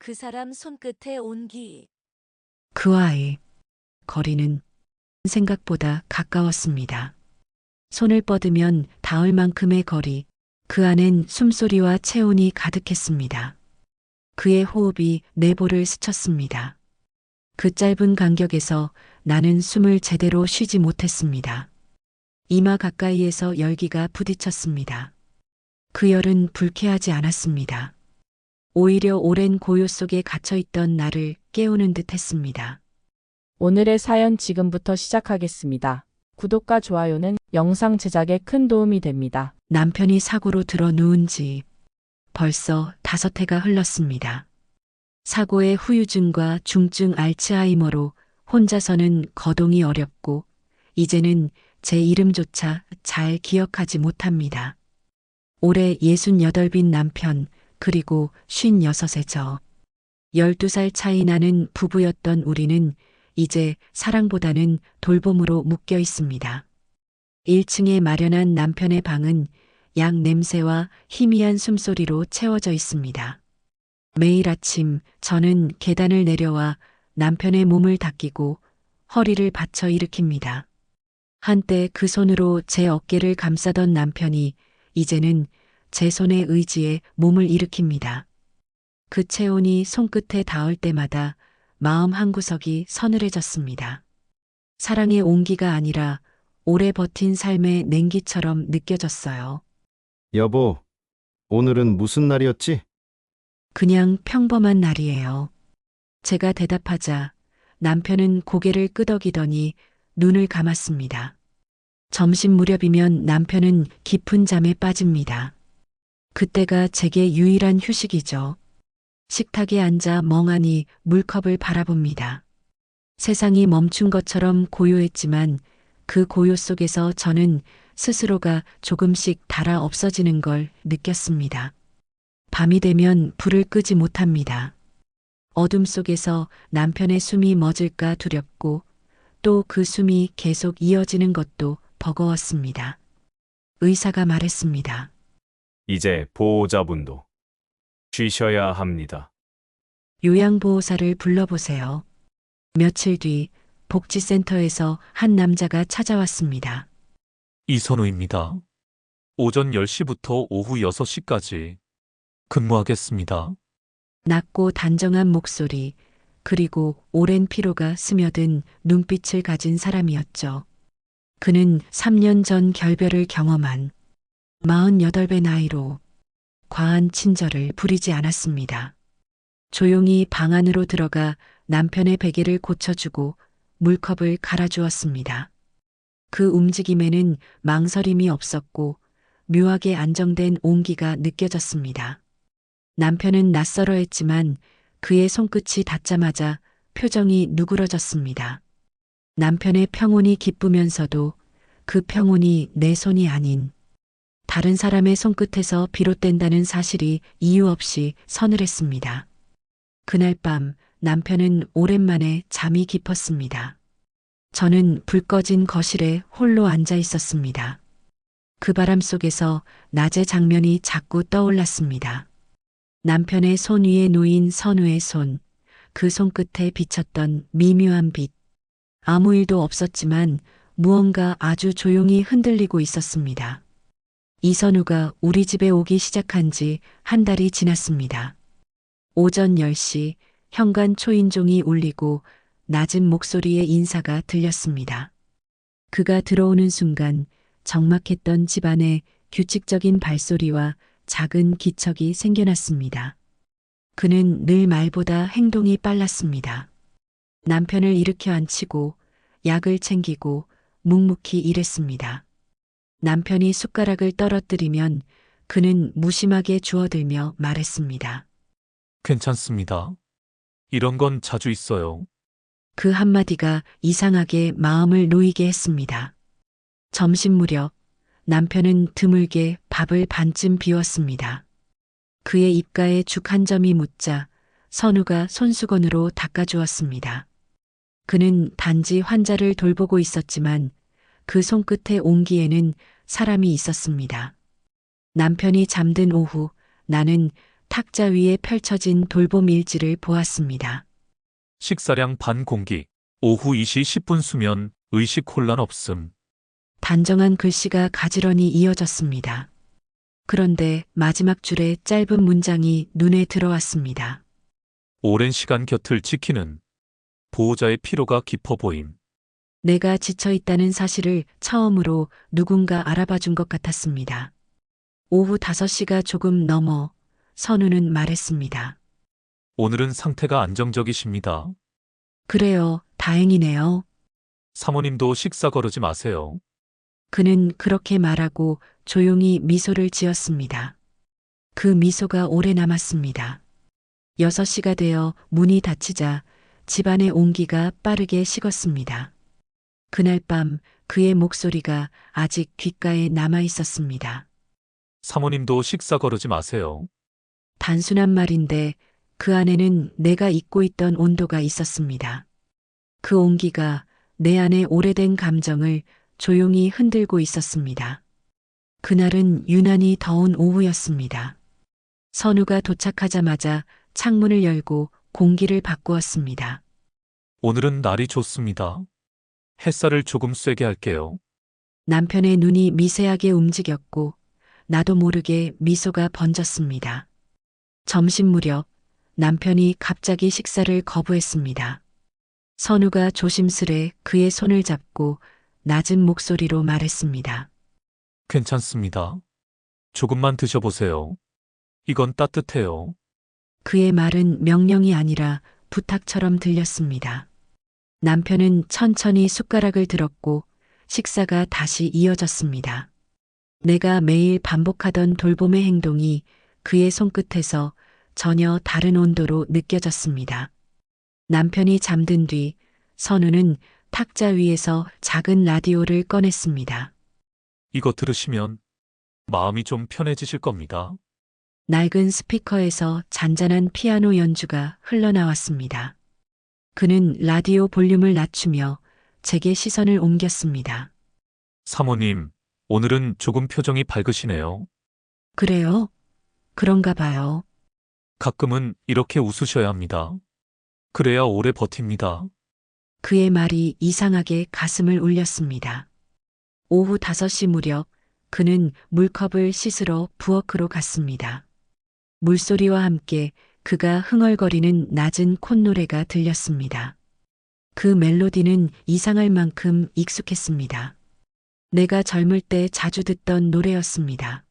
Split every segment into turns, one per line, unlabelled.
그 사람 손끝의 온기.
그 아이. 거리는 생각보다 가까웠습니다. 손을 뻗으면 닿을 만큼의 거리, 그 안엔 숨소리와 체온이 가득했습니다. 그의 호흡이 내 볼을 스쳤습니다. 그 짧은 간격에서 나는 숨을 제대로 쉬지 못했습니다. 이마 가까이에서 열기가 부딪혔습니다. 그 열은 불쾌하지 않았습니다. 오히려 오랜 고요 속에 갇혀있던 나를 깨우는 듯 했습니다.
오늘의 사연 지금부터 시작하겠습니다. 구독과 좋아요는 영상 제작에 큰 도움이 됩니다.
남편이 사고로 들어 누운 지 벌써 5해가 흘렀습니다. 사고의 후유증과 중증 알츠하이머로 혼자서는 거동이 어렵고 이제는 제 이름조차 잘 기억하지 못합니다. 올해 68인 남편 그리고 56의 저. 12살 차이 나는 부부였던 우리는 이제 사랑보다는 돌봄으로 묶여 있습니다. 1층에 마련한 남편의 방은 약 냄새와 희미한 숨소리로 채워져 있습니다. 매일 아침 저는 계단을 내려와 남편의 몸을 닦이고 허리를 받쳐 일으킵니다. 한때 그 손으로 제 어깨를 감싸던 남편이 이제는 제 손의 의지에 몸을 일으킵니다. 그 체온이 손끝에 닿을 때마다 마음 한구석이 서늘해졌습니다. 사랑의 온기가 아니라 오래 버틴 삶의 냉기처럼 느껴졌어요.
여보, 오늘은 무슨 날이었지?
그냥 평범한 날이에요. 제가 대답하자 남편은 고개를 끄덕이더니 눈을 감았습니다. 점심 무렵이면 남편은 깊은 잠에 빠집니다. 그때가 제게 유일한 휴식이죠. 식탁에 앉아 멍하니 물컵을 바라봅니다. 세상이 멈춘 것처럼 고요했지만 그 고요 속에서 저는 스스로가 조금씩 달아 없어지는 걸 느꼈습니다. 밤이 되면 불을 끄지 못합니다. 어둠 속에서 남편의 숨이 멎을까 두렵고 또 그 숨이 계속 이어지는 것도 버거웠습니다. 의사가 말했습니다.
이제 보호자분도 쉬셔야 합니다.
요양보호사를 불러보세요. 며칠 뒤 복지센터에서 한 남자가 찾아왔습니다.
이선우입니다. 오전 10시부터 오후 6시까지 근무하겠습니다.
낮고 단정한 목소리, 그리고 오랜 피로가 스며든 눈빛을 가진 사람이었죠. 그는 3년 전 결별을 경험한 48배 나이로 과한 친절을 부리지 않았습니다. 조용히 방 안으로 들어가 남편의 베개를 고쳐주고 물컵을 갈아주었습니다. 그 움직임에는 망설임이 없었고 묘하게 안정된 온기가 느껴졌습니다. 남편은 낯설어했지만 그의 손끝이 닿자마자 표정이 누그러졌습니다. 남편의 평온이 기쁘면서도 그 평온이 내 손이 아닌 다른 사람의 손끝에서 비롯된다는 사실이 이유 없이 서늘했습니다. 그날 밤 남편은 오랜만에 잠이 깊었습니다. 저는 불 꺼진 거실에 홀로 앉아 있었습니다. 그 바람 속에서 낮의 장면이 자꾸 떠올랐습니다. 남편의 손 위에 놓인 선우의 손, 그 손끝에 비쳤던 미묘한 빛. 아무 일도 없었지만 무언가 아주 조용히 흔들리고 있었습니다. 이선우가 우리 집에 오기 시작한 지 한 달이 지났습니다. 오전 10시 현관 초인종이 울리고 낮은 목소리의 인사가 들렸습니다. 그가 들어오는 순간 적막했던 집안에 규칙적인 발소리와 작은 기척이 생겨났습니다. 그는 늘 말보다 행동이 빨랐습니다. 남편을 일으켜 앉히고 약을 챙기고 묵묵히 일했습니다. 남편이 숟가락을 떨어뜨리면 그는 무심하게 주워들며 말했습니다.
괜찮습니다. 이런 건 자주 있어요.
그 한마디가 이상하게 마음을 놓이게 했습니다. 점심 무렵 남편은 드물게 밥을 반쯤 비웠습니다. 그의 입가에 죽 한 점이 묻자 선우가 손수건으로 닦아주었습니다. 그는 단지 환자를 돌보고 있었지만 그 손끝의 온기에는 사람이 있었습니다. 남편이 잠든 오후 나는 탁자 위에 펼쳐진 돌봄 일지를 보았습니다.
식사량 반 공기. 오후 2시 10분 수면. 의식 혼란 없음.
단정한 글씨가 가지런히 이어졌습니다. 그런데 마지막 줄에 짧은 문장이 눈에 들어왔습니다.
오랜 시간 곁을 지키는 보호자의 피로가 깊어 보임.
내가 지쳐 있다는 사실을 처음으로 누군가 알아봐 준 것 같았습니다. 오후 5시가 조금 넘어 선우는 말했습니다.
오늘은 상태가 안정적이십니다.
그래요, 다행이네요.
사모님도 식사 거르지 마세요.
그는 그렇게 말하고 조용히 미소를 지었습니다. 그 미소가 오래 남았습니다. 6시가 되어 문이 닫히자 집안의 온기가 빠르게 식었습니다. 그날 밤 그의 목소리가 아직 귓가에 남아 있었습니다.
사모님도 식사 거르지 마세요.
단순한 말인데 그 안에는 내가 잊고 있던 온도가 있었습니다. 그 온기가 내 안의 오래된 감정을 조용히 흔들고 있었습니다. 그날은 유난히 더운 오후였습니다. 선우가 도착하자마자 창문을 열고 공기를 바꾸었습니다.
오늘은 날이 좋습니다. 햇살을 조금 쐬게 할게요.
남편의 눈이 미세하게 움직였고 나도 모르게 미소가 번졌습니다. 점심 무렵 남편이 갑자기 식사를 거부했습니다. 선우가 조심스레 그의 손을 잡고 낮은 목소리로 말했습니다.
괜찮습니다. 조금만 드셔보세요. 이건 따뜻해요.
그의 말은 명령이 아니라 부탁처럼 들렸습니다. 남편은 천천히 숟가락을 들었고 식사가 다시 이어졌습니다. 내가 매일 반복하던 돌봄의 행동이 그의 손끝에서 전혀 다른 온도로 느껴졌습니다. 남편이 잠든 뒤 선우는 탁자 위에서 작은 라디오를 꺼냈습니다.
이거 들으시면 마음이 좀 편해지실 겁니다.
낡은 스피커에서 잔잔한 피아노 연주가 흘러나왔습니다. 그는 라디오 볼륨을 낮추며 제게 시선을 옮겼습니다.
사모님, 오늘은 조금 표정이 밝으시네요.
그래요? 그런가 봐요.
가끔은 이렇게 웃으셔야 합니다. 그래야 오래 버팁니다.
그의 말이 이상하게 가슴을 울렸습니다. 오후 5시 무렵 그는 물컵을 씻으러 부엌으로 갔습니다. 물소리와 함께 그가 흥얼거리는 낮은 콧노래가 들렸습니다. 그 멜로디는 이상할 만큼 익숙했습니다. 내가 젊을 때 자주 듣던 노래였습니다.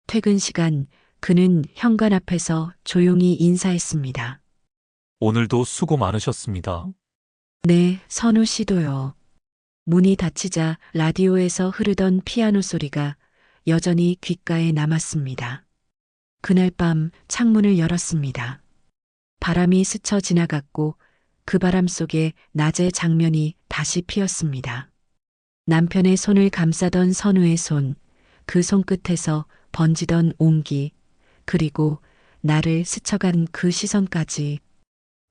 퇴근 시간 그는 현관 앞에서 조용히 인사했습니다.
오늘도 수고 많으셨습니다.
네, 선우 씨도요. 문이 닫히자 라디오에서 흐르던 피아노 소리가 여전히 귓가에 남았습니다. 그날 밤 창문을 열었습니다. 바람이 스쳐 지나갔고 그 바람 속에 낮의 장면이 다시 피었습니다. 남편의 손을 감싸던 선우의 손, 그 손끝에서 번지던 온기, 그리고 나를 스쳐간 그 시선까지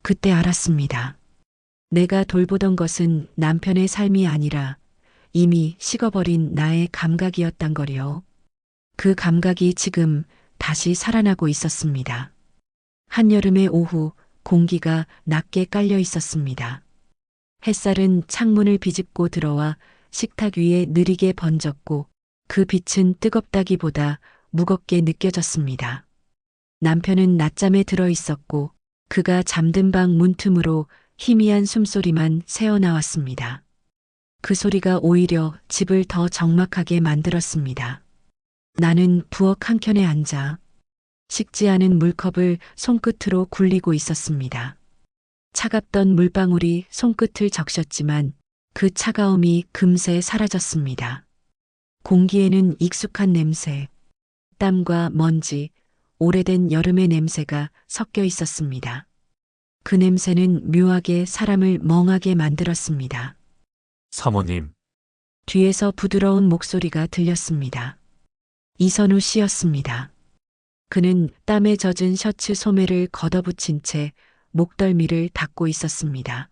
그때 알았습니다. 내가 돌보던 것은 남편의 삶이 아니라 이미 식어버린 나의 감각이었단 거요. 그 감각이 지금 다시 살아나고 있었습니다. 한여름의 오후 공기가 낮게 깔려 있었습니다. 햇살은 창문을 비집고 들어와 식탁 위에 느리게 번졌고 그 빛은 뜨겁다기보다 무겁게 느껴졌습니다. 남편은 낮잠에 들어 있었고 그가 잠든 방 문틈으로 희미한 숨소리만 새어나왔습니다. 그 소리가 오히려 집을 더 적막하게 만들었습니다. 나는 부엌 한켠에 앉아 식지 않은 물컵을 손끝으로 굴리고 있었습니다. 차갑던 물방울이 손끝을 적셨지만 그 차가움이 금세 사라졌습니다. 공기에는 익숙한 냄새, 땀과 먼지, 오래된 여름의 냄새가 섞여 있었습니다. 그 냄새는 묘하게 사람을 멍하게 만들었습니다.
사모님,
뒤에서 부드러운 목소리가 들렸습니다. 이선우 씨였습니다. 그는 땀에 젖은 셔츠 소매를 걷어붙인 채 목덜미를 닫고 있었습니다.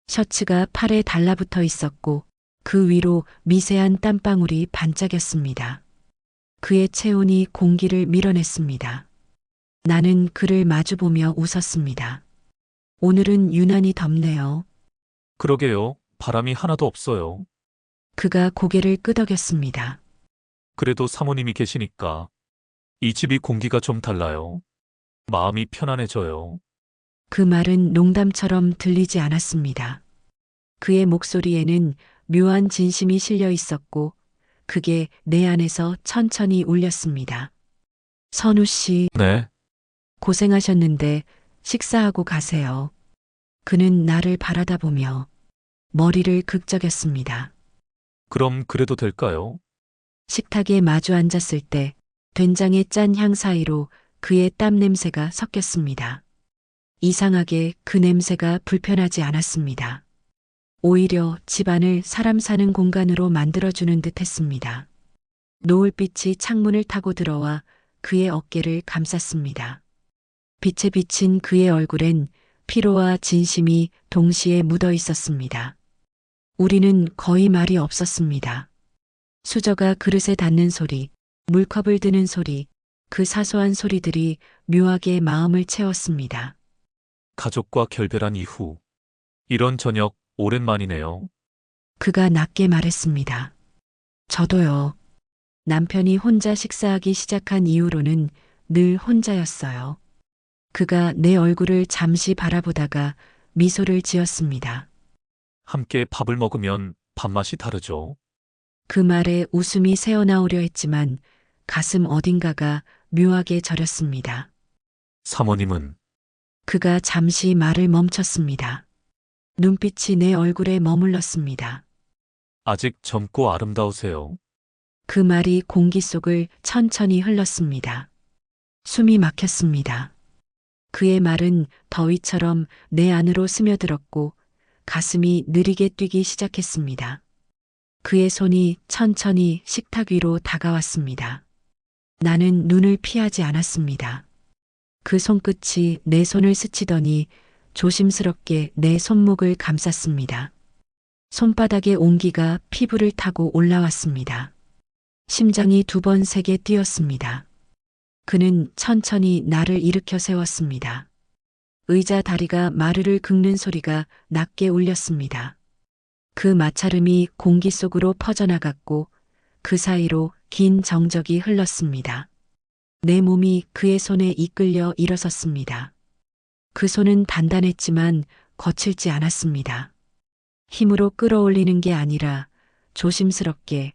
셔츠가 팔에 달라붙어 있었고 그 위로 미세한 땀방울이 반짝였습니다. 그의 체온이 공기를 밀어냈습니다. 나는 그를 마주보며 웃었습니다. 오늘은 유난히 덥네요.
그러게요. 바람이 하나도 없어요.
그가 고개를 끄덕였습니다.
그래도 사모님이 계시니까 이 집이 공기가 좀 달라요. 마음이 편안해져요.
그 말은 농담처럼 들리지 않았습니다. 그의 목소리에는 묘한 진심이 실려 있었고 그게 내 안에서 천천히 울렸습니다. 선우 씨,
네,
고생하셨는데 식사하고 가세요. 그는 나를 바라다보며 머리를 극적였습니다.
그럼 그래도 될까요?
식탁에 마주 앉았을 때 된장의 짠 향 사이로 그의 땀 냄새가 섞였습니다. 이상하게 그 냄새가 불편하지 않았습니다. 오히려 집안을 사람 사는 공간으로 만들어주는 듯 했습니다. 노을빛이 창문을 타고 들어와 그의 어깨를 감쌌습니다. 빛에 비친 그의 얼굴엔 피로와 진심이 동시에 묻어 있었습니다. 우리는 거의 말이 없었습니다. 수저가 그릇에 닿는 소리, 물컵을 드는 소리, 그 사소한 소리들이 묘하게 마음을 채웠습니다.
가족과 결별한 이후 이런 저녁 오랜만이네요.
그가 낮게 말했습니다. 저도요. 남편이 혼자 식사하기 시작한 이후로는 늘 혼자였어요. 그가 내 얼굴을 잠시 바라보다가 미소를 지었습니다.
함께 밥을 먹으면 밥맛이 다르죠.
그 말에 웃음이 새어나오려 했지만 가슴 어딘가가 묘하게 저렸습니다.
사모님은
그가 잠시 말을 멈췄습니다. 눈빛이 내 얼굴에 머물렀습니다.
아직 젊고 아름다우세요.
그 말이 공기 속을 천천히 흘렀습니다. 숨이 막혔습니다. 그의 말은 더위처럼 내 안으로 스며들었고 가슴이 느리게 뛰기 시작했습니다. 그의 손이 천천히 식탁 위로 다가왔습니다. 나는 눈을 피하지 않았습니다. 그 손끝이 내 손을 스치더니 조심스럽게 내 손목을 감쌌습니다. 손바닥의 온기가 피부를 타고 올라왔습니다. 심장이 2번 세게 뛰었습니다. 그는 천천히 나를 일으켜 세웠습니다. 의자 다리가 마루를 긁는 소리가 낮게 울렸습니다. 그 마찰음이 공기 속으로 퍼져나갔고 그 사이로 긴 정적이 흘렀습니다. 내 몸이 그의 손에 이끌려 일어섰습니다. 그 손은 단단했지만 거칠지 않았습니다. 힘으로 끌어올리는 게 아니라 조심스럽게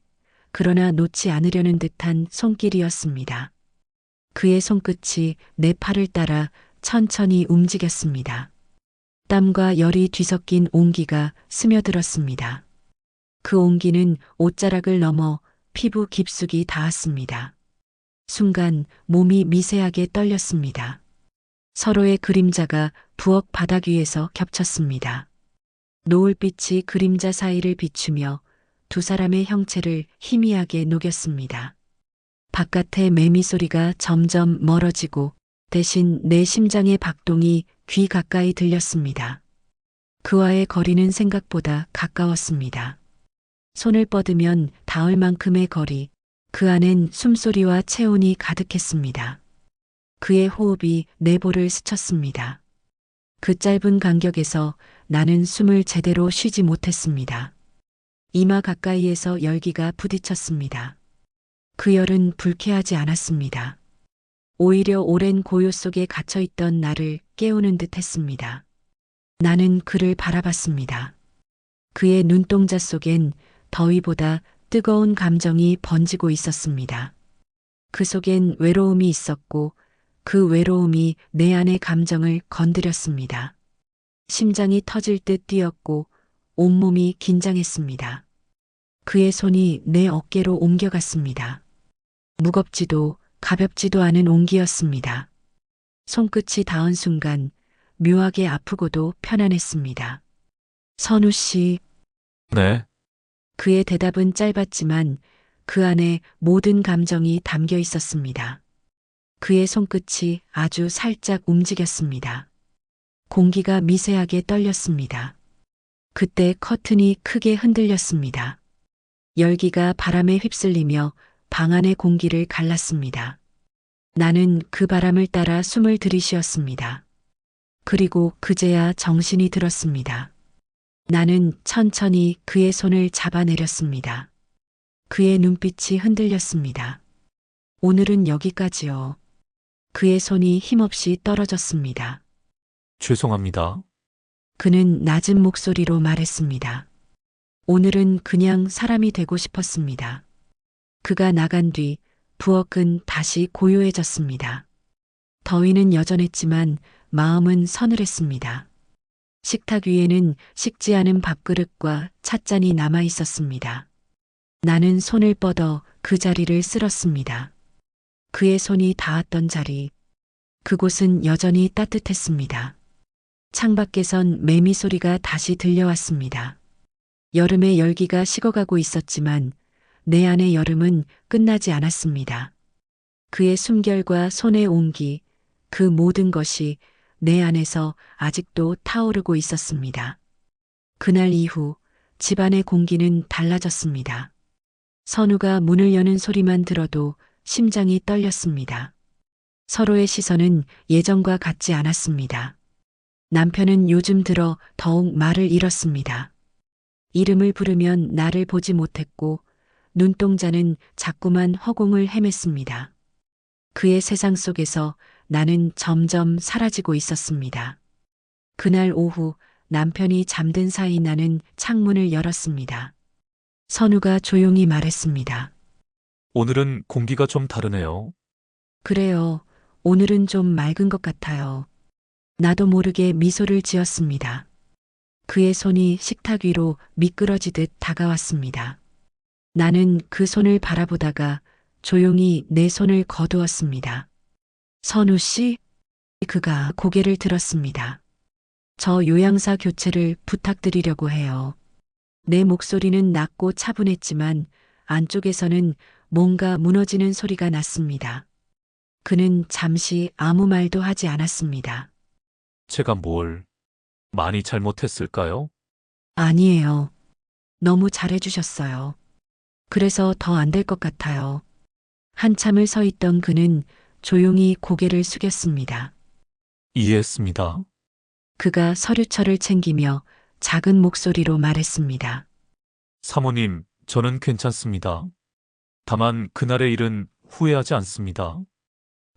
그러나 놓지 않으려는 듯한 손길이었습니다. 그의 손끝이 내 팔을 따라 천천히 움직였습니다. 땀과 열이 뒤섞인 온기가 스며들었습니다. 그 온기는 옷자락을 넘어 피부 깊숙이 닿았습니다. 순간 몸이 미세하게 떨렸습니다. 서로의 그림자가 부엌 바닥 위에서 겹쳤습니다. 노을빛이 그림자 사이를 비추며 두 사람의 형체를 희미하게 녹였습니다. 바깥의 매미 소리가 점점 멀어지고 대신 내 심장의 박동이 귀 가까이 들렸습니다. 그와의 거리는 생각보다 가까웠습니다. 손을 뻗으면 닿을 만큼의 거리, 그 안엔 숨소리와 체온이 가득했습니다. 그의 호흡이 내 볼을 스쳤습니다. 그 짧은 간격에서 나는 숨을 제대로 쉬지 못했습니다. 이마 가까이에서 열기가 부딪혔습니다. 그 열은 불쾌하지 않았습니다. 오히려 오랜 고요 속에 갇혀있던 나를 깨우는 듯 했습니다. 나는 그를 바라봤습니다. 그의 눈동자 속엔 더위보다 뜨거운 감정이 번지고 있었습니다. 그 속엔 외로움이 있었고 그 외로움이 내 안의 감정을 건드렸습니다. 심장이 터질 듯 뛰었고 온몸이 긴장했습니다. 그의 손이 내 어깨로 옮겨갔습니다. 무겁지도 가볍지도 않은 온기였습니다. 손끝이 닿은 순간 묘하게 아프고도 편안했습니다. 선우 씨,
네,
그의 대답은 짧았지만 그 안에 모든 감정이 담겨 있었습니다. 그의 손끝이 아주 살짝 움직였습니다. 공기가 미세하게 떨렸습니다. 그때 커튼이 크게 흔들렸습니다. 열기가 바람에 휩쓸리며 방 안의 공기를 갈랐습니다. 나는 그 바람을 따라 숨을 들이쉬었습니다. 그리고 그제야 정신이 들었습니다. 나는 천천히 그의 손을 잡아내렸습니다. 그의 눈빛이 흔들렸습니다. 오늘은 여기까지요. 그의 손이 힘없이 떨어졌습니다.
죄송합니다.
그는 낮은 목소리로 말했습니다. 오늘은 그냥 사람이 되고 싶었습니다. 그가 나간 뒤 부엌은 다시 고요해졌습니다. 더위는 여전했지만 마음은 서늘했습니다. 식탁 위에는 식지 않은 밥그릇과 찻잔이 남아 있었습니다. 나는 손을 뻗어 그 자리를 쓸었습니다. 그의 손이 닿았던 자리, 그곳은 여전히 따뜻했습니다. 창밖에선 매미 소리가 다시 들려왔습니다. 여름의 열기가 식어가고 있었지만 내 안의 여름은 끝나지 않았습니다. 그의 숨결과 손의 온기, 그 모든 것이 내 안에서 아직도 타오르고 있었습니다. 그날 이후 집안의 공기는 달라졌습니다. 선우가 문을 여는 소리만 들어도 심장이 떨렸습니다. 서로의 시선은 예전과 같지 않았습니다. 남편은 요즘 들어 더욱 말을 잃었습니다. 이름을 부르면 나를 보지 못했고 눈동자는 자꾸만 허공을 헤맸습니다. 그의 세상 속에서 나는 점점 사라지고 있었습니다. 그날 오후 남편이 잠든 사이 나는 창문을 열었습니다. 선우가 조용히 말했습니다.
오늘은 공기가 좀 다르네요.
그래요. 오늘은 좀 맑은 것 같아요. 나도 모르게 미소를 지었습니다. 그의 손이 식탁 위로 미끄러지듯 다가왔습니다. 나는 그 손을 바라보다가 조용히 내 손을 거두었습니다. 선우 씨? 그가 고개를 들었습니다. 저 요양사 교체를 부탁드리려고 해요. 내 목소리는 낮고 차분했지만 안쪽에서는 뭔가 무너지는 소리가 났습니다. 그는 잠시 아무 말도 하지 않았습니다.
제가 뭘 많이 잘못했을까요?
아니에요. 너무 잘해주셨어요. 그래서 더 안 될 것 같아요. 한참을 서 있던 그는 조용히 고개를 숙였습니다.
이해했습니다.
그가 서류철을 챙기며 작은 목소리로 말했습니다.
사모님, 저는 괜찮습니다. 다만 그날의 일은 후회하지 않습니다.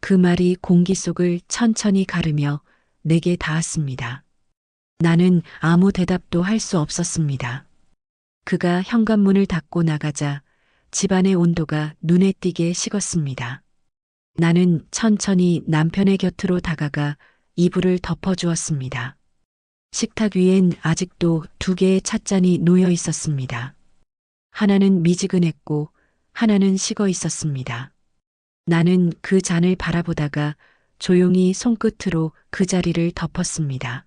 그 말이 공기 속을 천천히 가르며 내게 닿았습니다. 나는 아무 대답도 할 수 없었습니다. 그가 현관문을 닫고 나가자 집안의 온도가 눈에 띄게 식었습니다. 나는 천천히 남편의 곁으로 다가가 이불을 덮어주었습니다. 식탁 위엔 아직도 2개의 찻잔이 놓여 있었습니다. 하나는 미지근했고 하나는 식어 있었습니다. 나는 그 잔을 바라보다가 조용히 손끝으로 그 자리를 덮었습니다.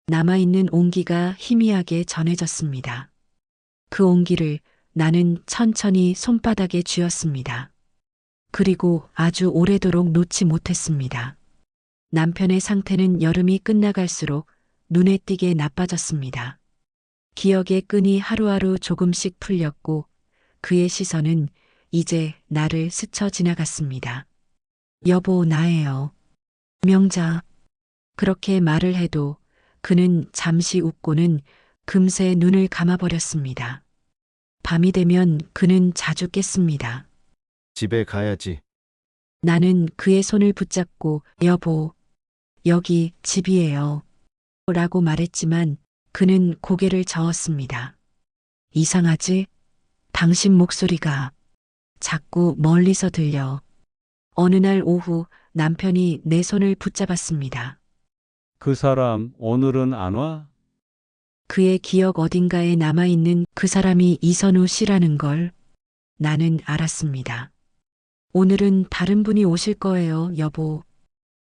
남아있는 온기가 희미하게 전해졌습니다. 그 온기를 나는 천천히 손바닥에 쥐었습니다. 그리고 아주 오래도록 놓지 못했습니다. 남편의 상태는 여름이 끝나갈수록 눈에 띄게 나빠졌습니다. 기억의 끈이 하루하루 조금씩 풀렸고 그의 시선은 이제 나를 스쳐 지나갔습니다. 여보, 나예요. 명자. 그렇게 말을 해도 그는 잠시 웃고는 금세 눈을 감아버렸습니다. 밤이 되면 그는 자주 깼습니다.
집에 가야지.
나는 그의 손을 붙잡고 여보, 여기 집이에요. 라고 말했지만 그는 고개를 저었습니다. 이상하지? 당신 목소리가 자꾸 멀리서 들려. 어느 날 오후 남편이 내 손을 붙잡았습니다.
그 사람 오늘은 안 와?
그의 기억 어딘가에 남아있는 그 사람이 이선우 씨라는 걸 나는 알았습니다. 오늘은 다른 분이 오실 거예요, 여보.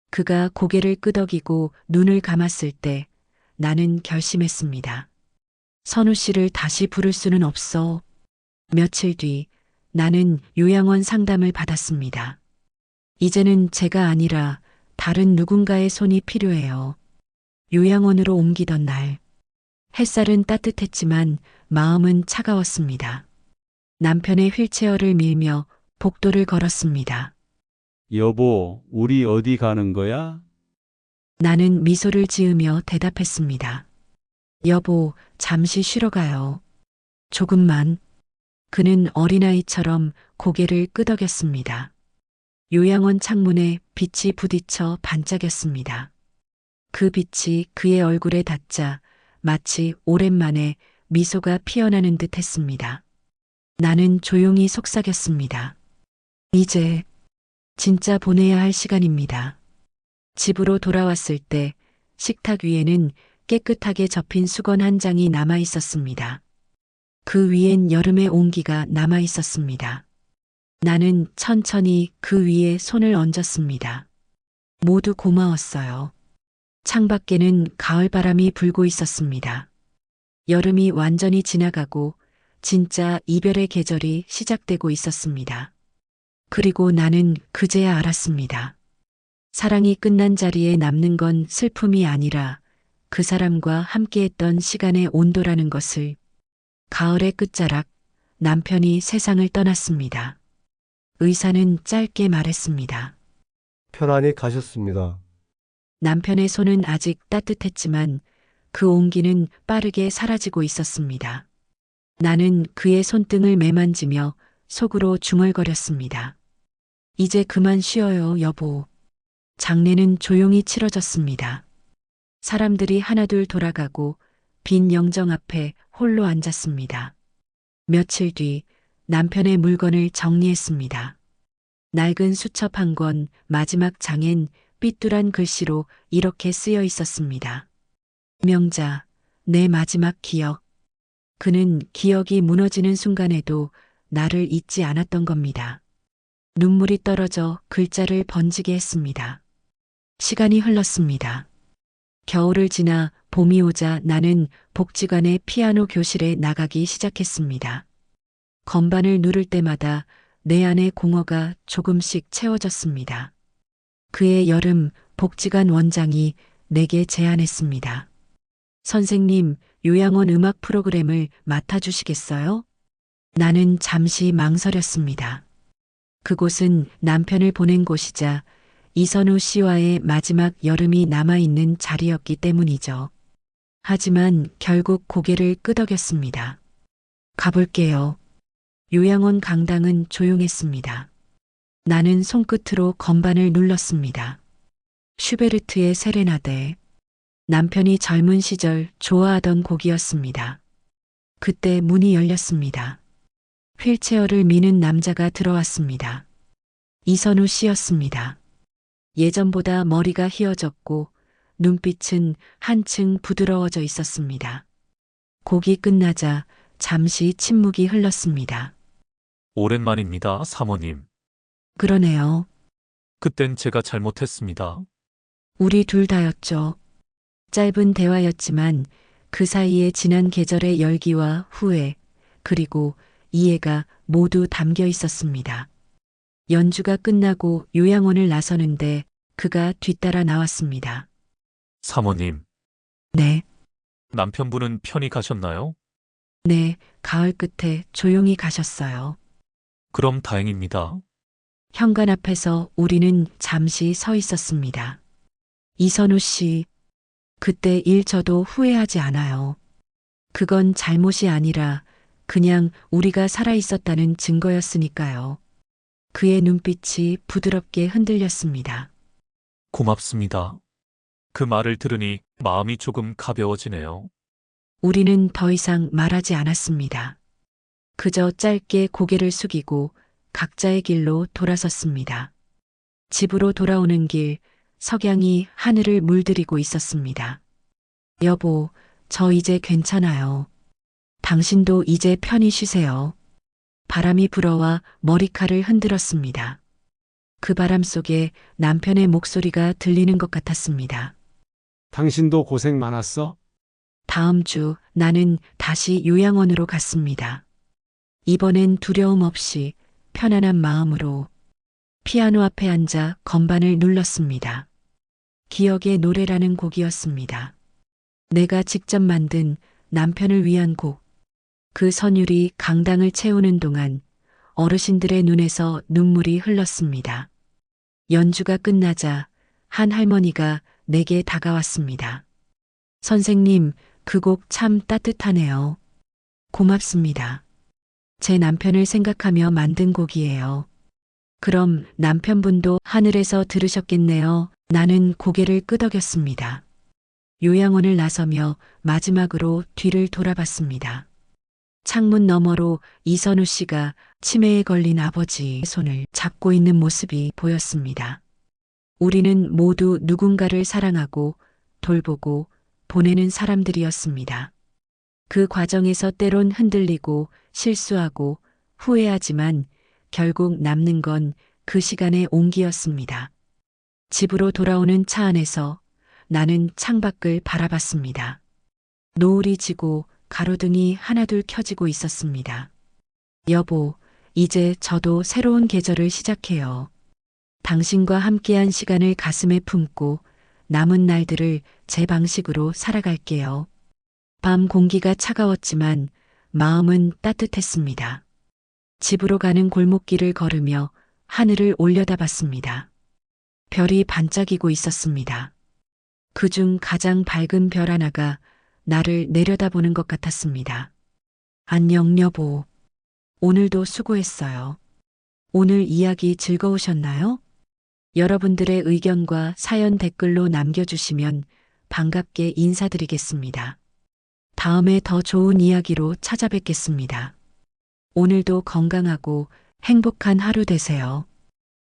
그가 고개를 끄덕이고 눈을 감았을 때 나는 결심했습니다. 선우 씨를 다시 부를 수는 없어. 며칠 뒤 나는 요양원 상담을 받았습니다. 이제는 제가 아니라 다른 누군가의 손이 필요해요. 요양원으로 옮기던 날, 햇살은 따뜻했지만 마음은 차가웠습니다. 남편의 휠체어를 밀며 복도를 걸었습니다.
여보, 우리 어디 가는 거야?
나는 미소를 지으며 대답했습니다. 여보, 잠시 쉬러 가요. 조금만. 그는 어린아이처럼 고개를 끄덕였습니다. 요양원 창문에 빛이 부딪혀 반짝였습니다. 그 빛이 그의 얼굴에 닿자 마치 오랜만에 미소가 피어나는 듯 했습니다. 나는 조용히 속삭였습니다. 이제 진짜 보내야 할 시간입니다. 집으로 돌아왔을 때 식탁 위에는 깨끗하게 접힌 수건 한 장이 남아 있었습니다. 그 위엔 여름의 온기가 남아 있었습니다. 나는 천천히 그 위에 손을 얹었습니다. 모두 고마웠어요. 창밖에는 가을바람이 불고 있었습니다. 여름이 완전히 지나가고 진짜 이별의 계절이 시작되고 있었습니다. 그리고 나는 그제야 알았습니다. 사랑이 끝난 자리에 남는 건 슬픔이 아니라 그 사람과 함께했던 시간의 온도라는 것을. 가을의 끝자락, 남편이 세상을 떠났습니다. 의사는 짧게 말했습니다.
편안히 가셨습니다.
남편의 손은 아직 따뜻했지만 그 온기는 빠르게 사라지고 있었습니다. 나는 그의 손등을 매만지며 속으로 중얼거렸습니다. 이제 그만 쉬어요, 여보. 장례는 조용히 치러졌습니다. 사람들이 하나둘 돌아가고 빈 영정 앞에 홀로 앉았습니다. 며칠 뒤 남편의 물건을 정리했습니다. 낡은 수첩 한 권, 마지막 장엔 삐뚤한 글씨로 이렇게 쓰여 있었습니다. 명자, 내 마지막 기억. 그는 기억이 무너지는 순간에도 나를 잊지 않았던 겁니다. 눈물이 떨어져 글자를 번지게 했습니다. 시간이 흘렀습니다. 겨울을 지나 봄이 오자 나는 복지관의 피아노 교실에 나가기 시작했습니다. 건반을 누를 때마다 내 안의 공허가 조금씩 채워졌습니다. 그의 여름 복지관 원장이 내게 제안했습니다. 선생님, 요양원 음악 프로그램을 맡아주시겠어요? 나는 잠시 망설였습니다. 그곳은 남편을 보낸 곳이자 이선우 씨와의 마지막 여름이 남아있는 자리였기 때문이죠. 하지만 결국 고개를 끄덕였습니다. 가볼게요. 요양원 강당은 조용했습니다. 나는 손끝으로 건반을 눌렀습니다. 슈베르트의 세레나데. 남편이 젊은 시절 좋아하던 곡이었습니다. 그때 문이 열렸습니다. 휠체어를 미는 남자가 들어왔습니다. 이선우 씨였습니다. 예전보다 머리가 휘어졌고 눈빛은 한층 부드러워져 있었습니다. 곡이 끝나자 잠시 침묵이 흘렀습니다.
오랜만입니다, 사모님.
그러네요.
그땐 제가 잘못했습니다.
우리 둘 다였죠. 짧은 대화였지만 그 사이에 지난 계절의 열기와 후회, 그리고 이해가 모두 담겨 있었습니다. 연주가 끝나고 요양원을 나서는데 그가 뒤따라 나왔습니다.
사모님,
네,
남편분은 편히 가셨나요?
네, 가을 끝에 조용히 가셨어요.
그럼 다행입니다.
현관 앞에서 우리는 잠시 서 있었습니다. 이선우 씨, 그때 일 저도 후회하지 않아요. 그건 잘못이 아니라 그냥 우리가 살아 있었다는 증거였으니까요. 그의 눈빛이 부드럽게 흔들렸습니다.
고맙습니다. 그 말을 들으니 마음이 조금 가벼워지네요.
우리는 더 이상 말하지 않았습니다. 그저 짧게 고개를 숙이고 각자의 길로 돌아섰습니다. 집으로 돌아오는 길, 석양이 하늘을 물들이고 있었습니다. 여보, 저 이제 괜찮아요. 당신도 이제 편히 쉬세요. 바람이 불어와 머리칼을 흔들었습니다. 그 바람 속에 남편의 목소리가 들리는 것 같았습니다.
당신도 고생 많았어?
다음 주 나는 다시 요양원으로 갔습니다. 이번엔 두려움 없이 편안한 마음으로 피아노 앞에 앉아 건반을 눌렀습니다. 기억의 노래라는 곡이었습니다. 내가 직접 만든 남편을 위한 곡. 그 선율이 강당을 채우는 동안 어르신들의 눈에서 눈물이 흘렀습니다. 연주가 끝나자 한 할머니가 내게 다가왔습니다. 선생님, 그 곡 참 따뜻하네요. 고맙습니다. 제 남편을 생각하며 만든 곡이에요. 그럼 남편분도 하늘에서 들으셨겠네요. 나는 고개를 끄덕였습니다. 요양원을 나서며 마지막으로 뒤를 돌아봤습니다. 창문 너머로 이선우 씨가 치매에 걸린 아버지의 손을 잡고 있는 모습이 보였습니다. 우리는 모두 누군가를 사랑하고 돌보고 보내는 사람들이었습니다. 그 과정에서 때론 흔들리고 실수하고 후회하지만 결국 남는 건 그 시간의 온기였습니다. 집으로 돌아오는 차 안에서 나는 창밖을 바라봤습니다. 노을이 지고 가로등이 하나둘 켜지고 있었습니다. 여보, 이제 저도 새로운 계절을 시작해요. 당신과 함께한 시간을 가슴에 품고 남은 날들을 제 방식으로 살아갈게요. 밤 공기가 차가웠지만 마음은 따뜻했습니다. 집으로 가는 골목길을 걸으며 하늘을 올려다봤습니다. 별이 반짝이고 있었습니다. 그중 가장 밝은 별 하나가 나를 내려다보는 것 같았습니다. 안녕, 여보. 오늘도 수고했어요. 오늘 이야기 즐거우셨나요? 여러분들의 의견과 사연 댓글로 남겨주시면 반갑게 인사드리겠습니다. 다음에 더 좋은 이야기로 찾아뵙겠습니다. 오늘도 건강하고 행복한 하루 되세요.